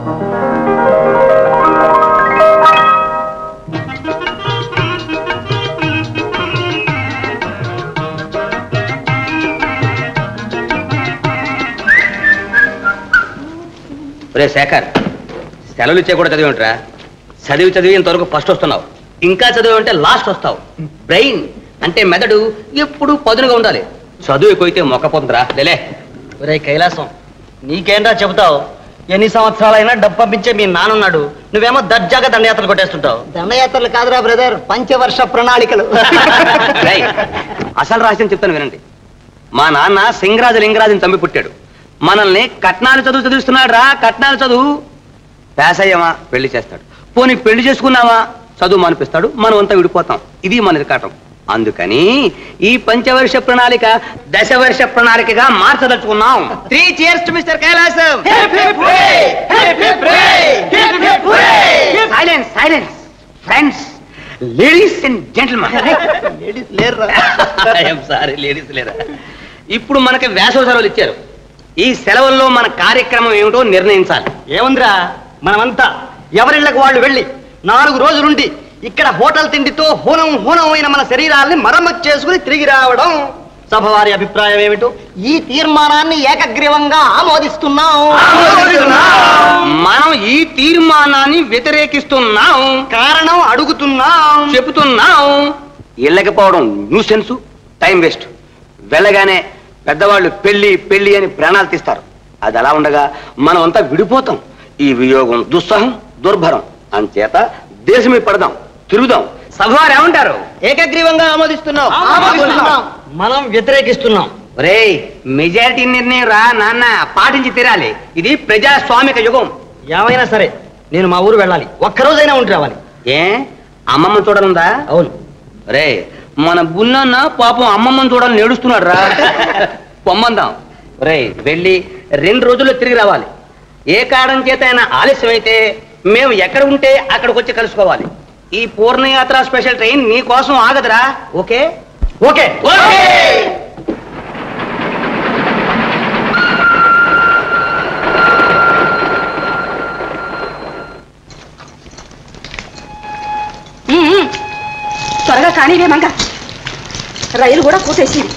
ఒరే శేఖర్, సెలవులు ఇచ్చే కూడా చదివి ఉంటారా? చదివి ఇంతవరకు ఫస్ట్ వస్తున్నావు, ఇంకా చదివి ఉంటే లాస్ట్ వస్తావు. బ్రెయిన్ అంటే మెదడు ఎప్పుడు పదునుగా ఉండాలి. చదువు ఎక్కువైతే మొక్కపోతుందిరా. లేలే. ఒరే కైలాసం, నీకేంరా చెబుతావు? ఎన్ని సంవత్సరాలైనా డబ్బు పంపించే మీ నానున్నాడు, నువ్వేమో దర్జాగా దండయాత్రలు కొట్టేస్తుంటావు. దండయాత్రలు కాదురా బ్రదర్, పంచవర్ష ప్రణాళికలు. అసలు రహస్యం చెప్తాను వినండి. మా నాన్న లింగరాజుని చంపి పుట్టాడు. మనల్ని కట్నాలు చదివిస్తున్నాడు రా. కట్నాలు చదువు పాస్ అయ్యామా పెళ్లి చేస్తాడు, పోనీ పెళ్లి చేసుకున్నావా చదువు మానిపిస్తాడు, మనం అంతా విడిపోతాం. ఇది మన ఇరకాటం. అందుకని ఈ పంచవర్ష ప్రణాళిక దశవర్ష ప్రణాళికగా మార్చదలుచుకున్నాం. 3 cheers to Mr. Kailasam. Silence friends, ladies and gentlemen. Ladies లేరా? సారీ, లేడీస్ లేరా. ఇప్పుడు మనకి వేసవి సెలవులు ఇచ్చారు. ఈ సెలవుల్లో మన కార్యక్రమం ఏమిటో నిర్ణయించాలి. ఏముందిరా, మనమంతా ఎవరిళ్ళకు వాళ్ళు వెళ్ళి 4 రోజులుండి ఇక్కడ హోటల్ తిండితో హూనం అయిన మన శరీరాల్ని మరమ్మతు చేసుకుని తిరిగి రావడం. సభ వారి అభిప్రాయం ఏమిటో? ఈ తీర్మానాన్ని ఏకగ్రీవంగా ఆమోదిస్తున్నాం. మనం ఈ తీర్మానాన్ని వ్యతిరేకిస్తున్నాం. కారణం అడుగుతున్నాం, చెబుతున్నాం. ఇళ్ళకపోవడం న్యూసెన్స్, టైం వేస్ట్. వెళ్ళగానే పెద్దవాళ్ళు పెళ్లి అని ప్రాణాలు తీస్తారు. అది అలా ఉండగా మనం అంతా విడిపోతాం. ఈ వియోగం దుస్సహం, దుర్భరం. అంచేత దేశమే పడదాం, తిరుగుదాం. సభవారు ఏమంటారు? ఏకగ్రీవంగా ఆమోదిస్తున్నాం. మనం వ్యతిరేకిస్తున్నాం. ఒరేయ్, మెజారిటీ నిర్ణయం రా నాన్న, పాటించి తీరాలి. ఇది ప్రజాస్వామిక యుగం. ఏమైనా సరే నేను మా ఊరు వెళ్ళాలి, ఒక్కరోజైనా ఉండి రావాలి. ఏ అమ్మమ్మ చూడనుందా? అవును. రే, మన బుల్లన్న పాపం అమ్మమ్మని చూడాలని నేడుస్తున్నాడు రా. పొమ్మందాం. రే, వెళ్ళి 2 రోజుల్లో తిరిగి రావాలి. ఏ కారణం చేత అయినా ఆలస్యం అయితే మేము ఎక్కడ ఉంటే అక్కడికి వచ్చి కలుసుకోవాలి. ఈ పూర్ణయాత్ర స్పెషల్ ట్రైన్ నీ కోసం ఆగదురా. ఓకే? ఓకే. త్వరగా కానీవే మంగ, రైలు కూడా కూతేసింది.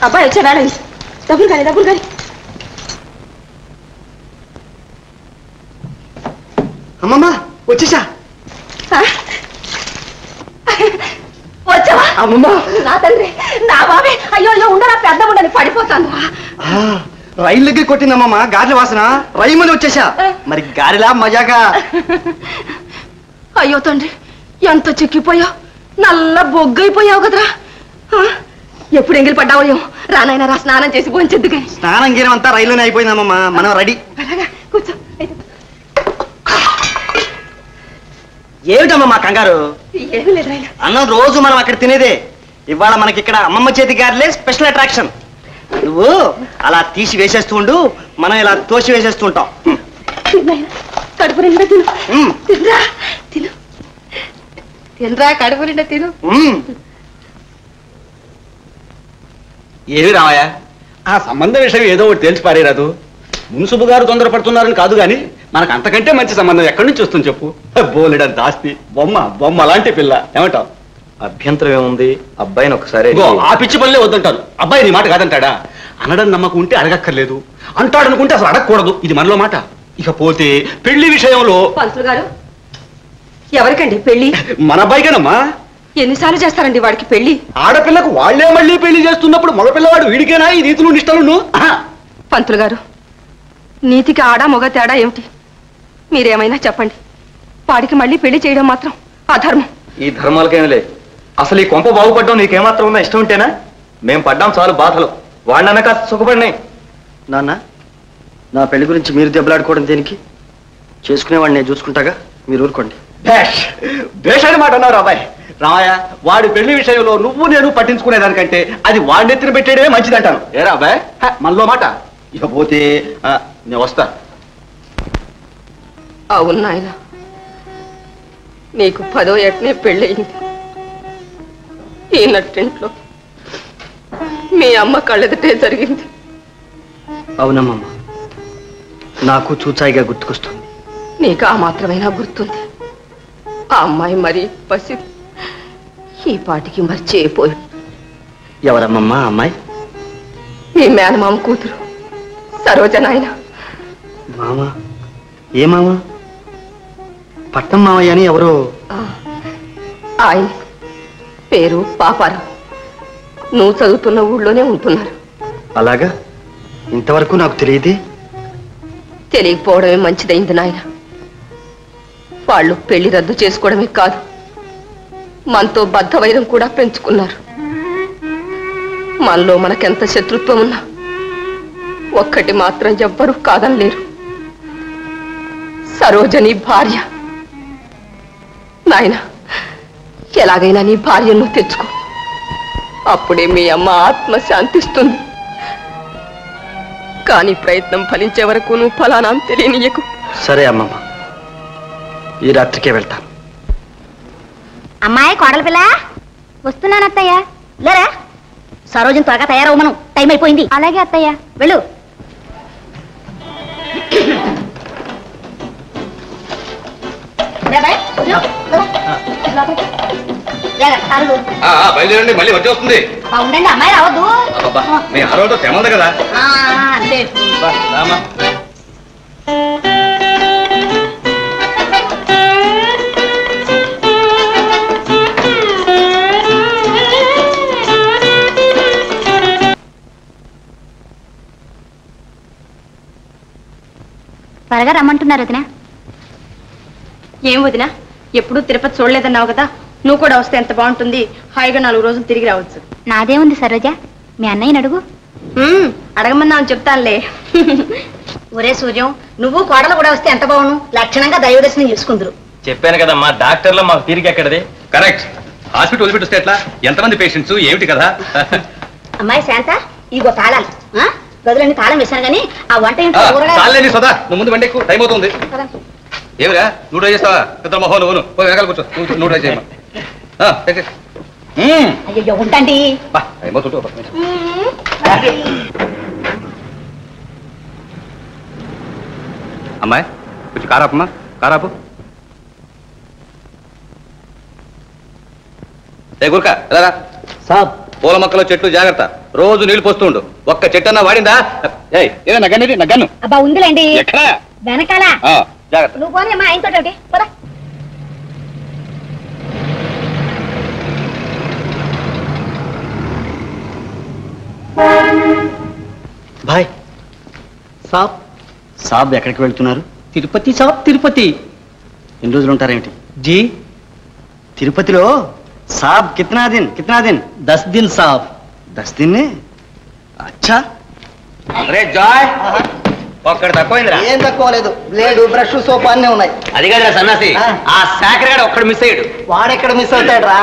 అబ్బాయి వచ్చే వేళ డబ్బులు కానీ. అమ్మమ్మ వచ్చేసా. వచ్చావా? అమ్మమ్మ, నా తండ్రి, నా బాబే. అయ్యో ఉండరా, పెద్ద ఉండని పడిపోతాను. రైలు దగ్గర కొట్టిందమ్మమ్మ గారెల వాసన. రైమని వచ్చేసా. మరి గారెలా మజాగా? అయ్యో తండ్రి, ఎంత చిక్కిపోయావు, నల్ల బొగ్గైపోయావు కదరా. ఎప్పుడు ఎంగిలి పడ్డావో ఏమో. రానైనా రా, స్నానం చేసి పోంచెద్దు కానీ. స్నానం గీరం అంతా రైలునే అయిపోయిందమ్మమ్మ, మనం రెడీ. కూర్చో. ఏమిటమ్మా మా కంగారు? ఏమీ లేదు రైలు. అన్నం రోజు మనం అక్కడ తినేదే. ఇవాళ మనకి ఇక్కడ అమ్మమ్మ చేతి గారెలే స్పెషల్ అట్రాక్షన్. నువ్వు అలా తీసి వేసేస్తూ ఉండు, మనం ఇలా తోసి వేసేస్తూ ఉంటాం. కడుపు నిండా తినరా, కడుపు నిండా తిను. ఏమి రావయ్యా, ఆ సంబంధ విషయం ఏదో ఒకటి తెలిసి పారేరాదు. మున్సుబు గారు తొందరపడుతున్నారని కాదు గాని మనకు అంతకంటే మంచి సంబంధం ఎక్కడి నుంచి వస్తుంది చెప్పు. బోలెడంత ఆస్తి, బొమ్మ అలాంటి పిల్ల. ఏమంటావు? అభ్యంతరం ఏముంది? అబ్బాయిని ఒకసారి ఆ పిచ్చి పనులే వద్దంటారు. అబ్బాయి నీ మాట కాదంటాడా? అనడం నమ్మకం ఉంటే అడగక్కర్లేదు, అంటాడనుకుంటే అసలు అడగకూడదు. ఇది మనలో మాట. ఇకపోతే పెళ్లి విషయంలో పంతులు గారు, ఎవరికండి పెళ్లి? మన అబ్బాయికేనమ్మా. ఎన్నిసార్లు చేస్తారండి వాడికి పెళ్లి? ఆడపిల్లకు వాళ్లే మళ్ళీ పెళ్లి చేస్తున్నప్పుడు మగపిల్లవాడు వీడికేనా ఈ నీతులు నిష్టలు? పంతులు గారు, నీతికి ఆడ మొగ తేడా ఏమిటి? మీరేమైనా చెప్పండి. వాడికి మళ్ళీ పెళ్లి చేయడం మాత్రం అధర్మం. ఈ ధర్మాలకేమీ లేదు. అసలు ఈ కొంప బాగుపడ్డం నీకేమాత్రం ఉందా? ఇష్టం ఉంటేనా? మేం పడ్డాం చాలు బాధలు, వాడినన్నా కాస్త సుఖపడినాయి. నాన్న, నా పెళ్లి గురించి మీరు దెబ్బలాడుకోవడం దేనికి? చేసుకునేవాడిని నేను చూసుకుంటాగా, మీరు ఊరుకోండి. భేష్ అని మాట అన్నారు అబ్బాయి. రామయ్య, వాడి పెళ్లి విషయంలో నువ్వు నేను పట్టించుకునేదానికంటే అది వాడిని ఎత్తిన పెట్టేయడమే మంచిదంటాను. ఏరా అబ్బాయి, మనలో మాట. ఇకపోతే నేను వస్తా. అవును నాయన, నీకు 10వ ఏటనే పెళ్ళయింది. ఈ నట్టింట్లో మీ అమ్మ కళ్ళెదుటే జరిగింది. అవునమ్మమ్మ, నాకు చూచాయిగా గుర్తుకొస్తుంది. నీకు ఆ మాత్రమైనా గుర్తుంది. ఆ అమ్మాయి మరి పసిది, ఈ పాటికి మర్చిపోయి. ఎవరమ్మమ్మా అమ్మాయి? నీ మేనమామ కూతురు సరోజ నాయన. మామ? ఏ మామ? పట్నం మామయ్య అని ఎవరు? ఆయన పేరు పాపారావు. నువ్వు చదువుతున్న ఊళ్ళోనే ఉంటున్నారు. అలాగా? ఇంతవరకు నాకు తెలియదే. తెలియకపోవడమే మంచిదైంది నాయన. వాళ్ళు పెళ్లి రద్దు చేసుకోవడమే కాదు, మనతో బద్ధవైరం కూడా పెంచుకున్నారు. మనలో మనకెంత శత్రుత్వం ఉన్నా ఒక్కటి మాత్రం ఎవ్వరూ కాదనలేరు, సరోజని భార్య. నాయన, ఎలాగైనా నీ భార్యను తెచ్చుకో, అప్పుడే మీ అమ్మ ఆత్మ శాంతిస్తుంది. కానీ ప్రయత్నం ఫలించే వరకు నువ్వు ఫలానా తెలియనియకు. సరే అమ్మమ్మ, ఈ రాత్రికే వెళ్తాను. అమ్మాయి కోడల పిల్ల వస్తున్నాను అత్తయ్య. లేరా, సరోజన్ త్వరగా తయారవ్వమను, టైం అయిపోయింది. అలాగే అత్తయ్య, వెళ్ళు. బయలుదేరండి, మళ్ళీ వచ్చి వస్తుంది. ఉండండి, అమ్మాయి రావద్దు. మీ ఆరోగ్యం తెమంది కదా. అంతే. త్వరగా రమ్మంటున్నారు వదినా. ఏం వదినా, ఎప్పుడు తిరుపతి చూడలేదన్నావు కదా, నువ్వు కూడా వస్తే ఎంత బాగుంటుంది. హాయిగా 4 రోజులు తిరిగి రావచ్చు. నాదేముంది సరోజ, మీ అన్నయ్యని అడుగు. అడగమన్నా చెప్తానులే. ఒరే సూర్యం, నువ్వు కోడలు కూడా వస్తే ఎంత బాగును. లక్షణంగా దైవదర్శనం చేసుకుందరు. చెప్పాను కదా మా డాక్టర్లో మాకు తీరిక ఎక్కడది. కరెక్ట్. హాస్పిటల్ వదిలిపెట్టిస్తే ఎట్లా? ఎంతమంది పేషెంట్స్ ఏమిటి కదా. అమ్మాయి శాంత, ఇగో తాళాలు. గదులన్నీ తాళం వేశాను గానీ ఆ వంట చాలేని సదా, నువ్వు ముందు బండి ఎక్కువ టైం అవుతుంది. ఏమిరా, నువ్వు ట్రై చేస్తావా? పెద్ద మొహం నువ్వు వెనకాల కూర్చో, నువ్వు ట్రై చేయమ్మా. అయ్యో ఉంటాండి. టైం అవుతుంటే అమ్మాయి కొంచెం కారాపమ్మా, కారాపు. ఏ గురక ఎలా సాబ్, పూల మొక్కల చెట్లు జాగ్రత్త, రోజు నీళ్లు పోస్తూ ఉండు. ఒక్క చెట్టు అన్నా వాడిందా? ఏ నగ్గండి, నగ్గను. అబ్బా ఉందిలేండి, ఎక్కడా? వెనకాల. జాగ్రత్త. నువ్వు పోనీ అమ్మా, ఆయనతో ఒకటి పద. బాయ్. సాబ్, సాబ్ ఎక్కడికి వెళ్తున్నారు? తిరుపతి సాబ్, తిరుపతి. ఎన్ని రోజులు ఉంటారేమిటి? जी తిరుపతిలో సాబ్ కిత్నా దిన్ 10 दिन साहब. 10 दिन. అచ్చా. అరే జాయ్, ఒక్కడు తక్కువైందిరా. ఏం తక్కువ లేదు, బ్లేడు బ్రష్ సోప్ అన్నీ ఉన్నాయి. అది కాదురా సన్నాసి, ఆ శాఖరగాడు ఒక్కడు మిస్ అయ్యాడు. వాడెక్కడ మిస్ అవుతాడు రా,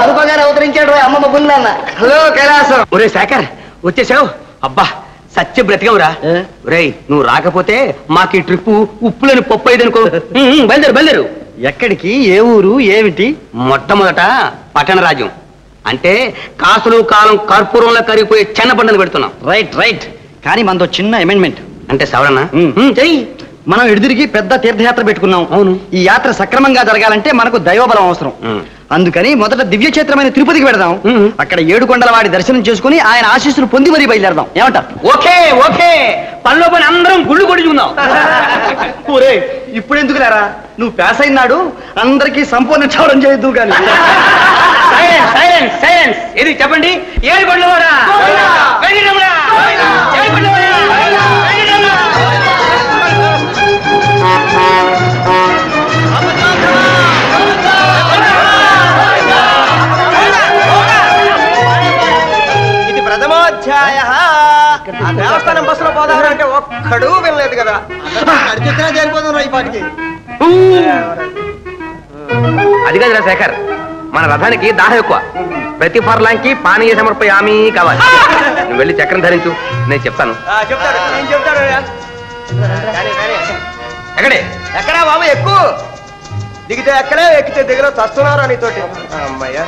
అనుకోగానే అవతరించాడు అమ్మమ్మ గుండెన్న. హలో కైలాసం. ఒరే శాఖర్, వచ్చేసావు? అబ్బా సత్య బ్రతికవురా. ఒరేయ్, నువ్వు రాకపోతే మాకు ఈ ట్రిప్పు ఉప్పులని పప్పు అయ్యేదనుకో. బయలుదేరు. ఎక్కడికి? ఏ ఊరు? ఏమిటి? మొట్టమొదట పట్టణ రాజ్యం, అంటే కాసులు కాలం కర్పూరంలో కరిగిపోయే చిన్న పంటను పెడుతున్నాం. రైట్. కానీ మనతో చిన్న అమెండ్మెంట్. అంటే సవరణ చెయ్యి. మనం ఎడుదిరిగి పెద్ద తీర్థయాత్ర పెట్టుకున్నాం. అవును. ఈ యాత్ర సక్రమంగా జరగాలంటే మనకు దైవబలం అవసరం. అందుకని మొదట దివ్యక్షేత్రమైన తిరుపతికి వెళదాం. అక్కడ 7 కొండల వాడి దర్శనం చేసుకుని ఆయన ఆశీస్సులు పొంది మరీ బయలుదేరదాం. ఏమంటారు? ఓకే. పనిలో పని అందరం గుళ్ళు కొడుచుకుందాం. ఊరే, ఇప్పుడు ఎందుకు లేరా? నువ్వు పాస్ అయినాడు అందరికీ సంపూర్ణ చవడం చేయొద్దు కానీ. సైలెన్స్. ఇది చెప్పండి. 7 కొండల వాడా? వెంకటరమణ! 7 కొండల వాడా? వెంకటరమణ! ఇది ప్రథమోధ్యాయ. దేవస్థానం బస్సులో పోదామంటే ఒక్కడూ వినలేదు కదా. అడిగితేనే జరిగిపోతున్నారు ఈ పాటికి. అది కాదురా శేఖర్, మన రథానికి దాహం ఎక్కువ. ప్రతి పర్లాంకి పానీయ సమర్పయామి కావాలి. నువ్వు వెళ్ళి చక్రం ధరించు, నేను చెప్తాను. చెప్తాడు, నేను చెప్తాడు. ఎక్కడే? ఎక్కడా బాబు? ఎక్కువ దిగితే ఎక్కడే, ఎక్కితే దిగలో చస్తున్నారా నీతోటి. అమ్మయ్యా,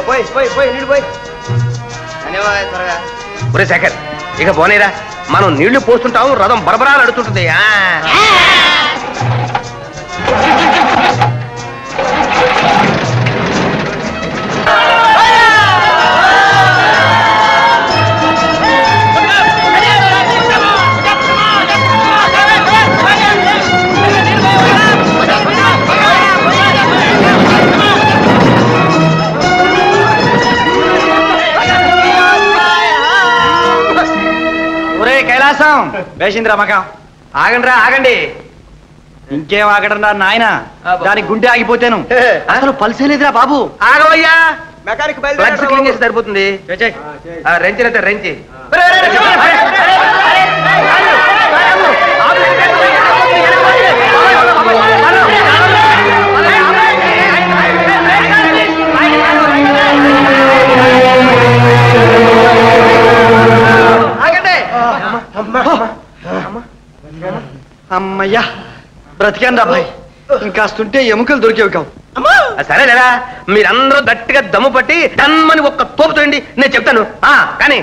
పోయి నీడు పోయి. ధన్యవాదాలు. త్వరగా. ఒరే శేఖర్, ఇక పోనేరా. మనం నీళ్లు పోస్తుంటాం, రథం బరబరాలు అడుగుతుంటుంది. కైలాసం వేసిందిరా మకం. ఆగండి రా, ఆగండి. ఇంకేం ఆగడంరా నాయన, దానికి గుండె ఆగిపోతాను. అసలు పల్సేలేదురా బాబు. ఆగవయ్యా, మెకానిక్ బయలుదేరి క్లీన్ చేసి సరిపోతుంది. రెంచి రెంచి అమ్మయ్యా, బ్రతికాను రా భాయ్. ఇంకాస్తుంటే ఎముకలు దొరికేవి కావు. సరే లేదా, మీరందరూ గట్టిగా దమ్ము పట్టి టన్మని ఒక్క తోపుతోండి, నేను చెప్తాను. కానీ